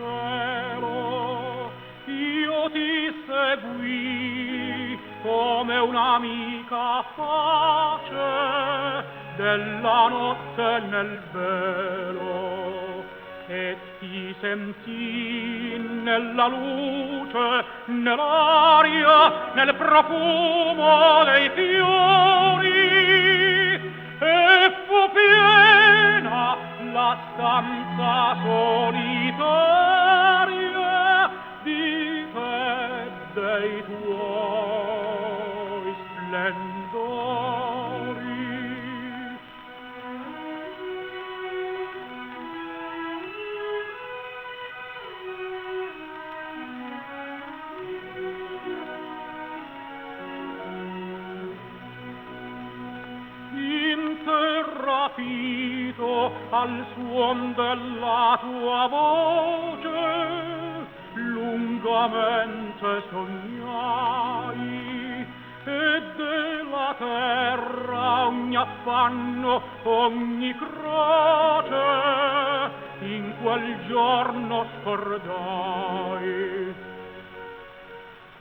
cielo. Io ti seguì come un'amica pace della notte nel velo, e ti sentì nella luce, nell'aria, nel profumo dei fiori, e fu piena la stanza solitaria di te, dei tuoi splendori. Interrapito al suon della tua voce, lungamente sognai, e della terra ogni affanno, ogni croce in quel giorno scordai.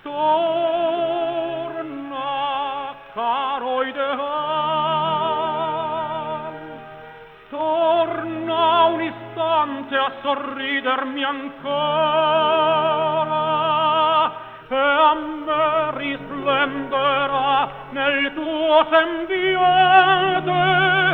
Torna, caro ideal, torna un istante a sorridermi ancora, e a me risplenderà nel tuo sembiante